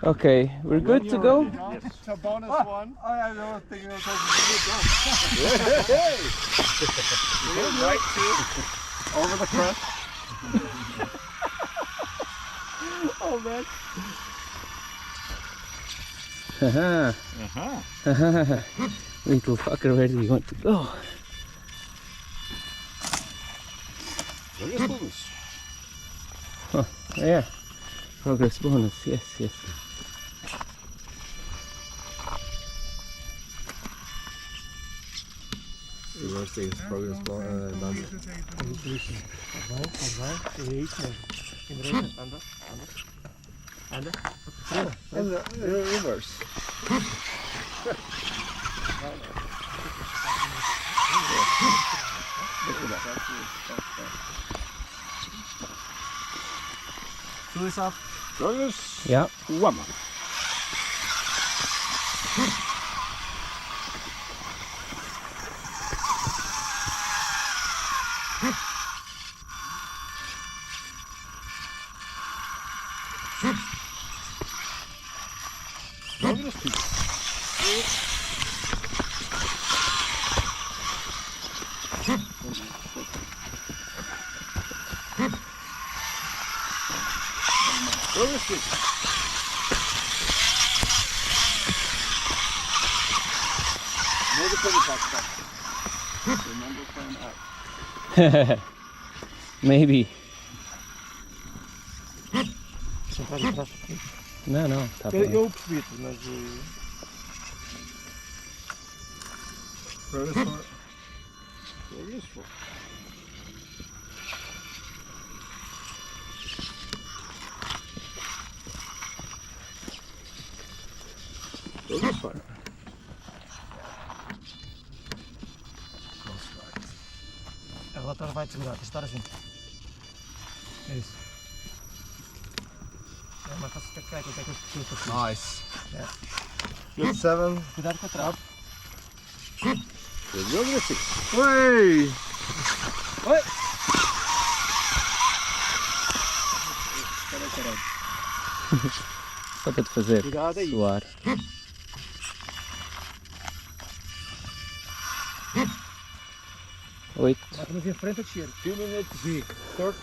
Okay, we're good to go? Yes. It's a bonus one. I was thinking of taking Right two. Over the crest. Oh man. Haha. Little fucker, where do you want to go? Progress bonus. Oh, yeah. Progress bonus, yes. Reverse things, progress bonus. And the reverse. Two up. Progress. Yeah. One. Progress two. Progress six. Another penny box. Remember playing up. Maybe. Sentar atrás. Não, tá bom. Eu percebi, mas. Progress four. Progress four. Progress five. A relatório vai te segurar, tens de estar assim. É isso. É mais fácil que cair, que é que eu preciso para cima. Nice. Yeah. Good seven. Cuidado com a trave. Progress six. Oi! Oi! Só para te fazer Cuidado aí. suar. Oito. Bate-nos em frente a descer. 2 minutes, 30.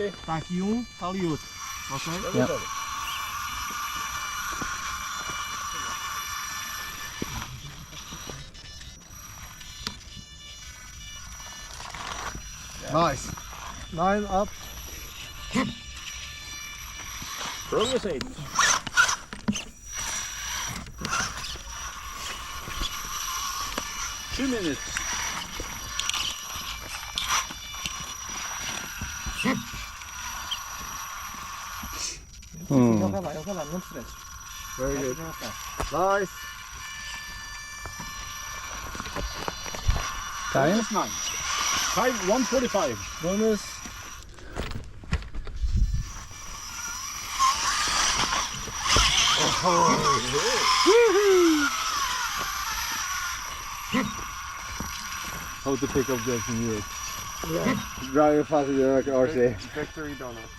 Está aqui um, está ali outro. Ok? Yeah. Nice. 9 up. Progress 8. Two minutes. Ele vai lá, não te estresses. Very good. Nice. Time? Progress 9. Time 1:45. Bonus. How to pick up that from you. Yeah. Driving faster than like RC. Victory donut.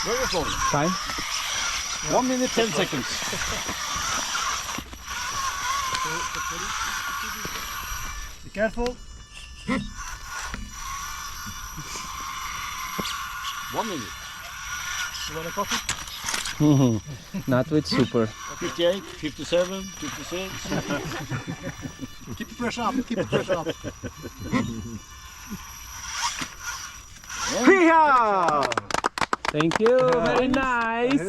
Progress bonus. Time? 1 minute 10 seconds. Be careful. 1 minute. You want a coffee? Not with super. 58, 57, 56. Keep the pressure up. Keep the pressure up. Thank you, very nice.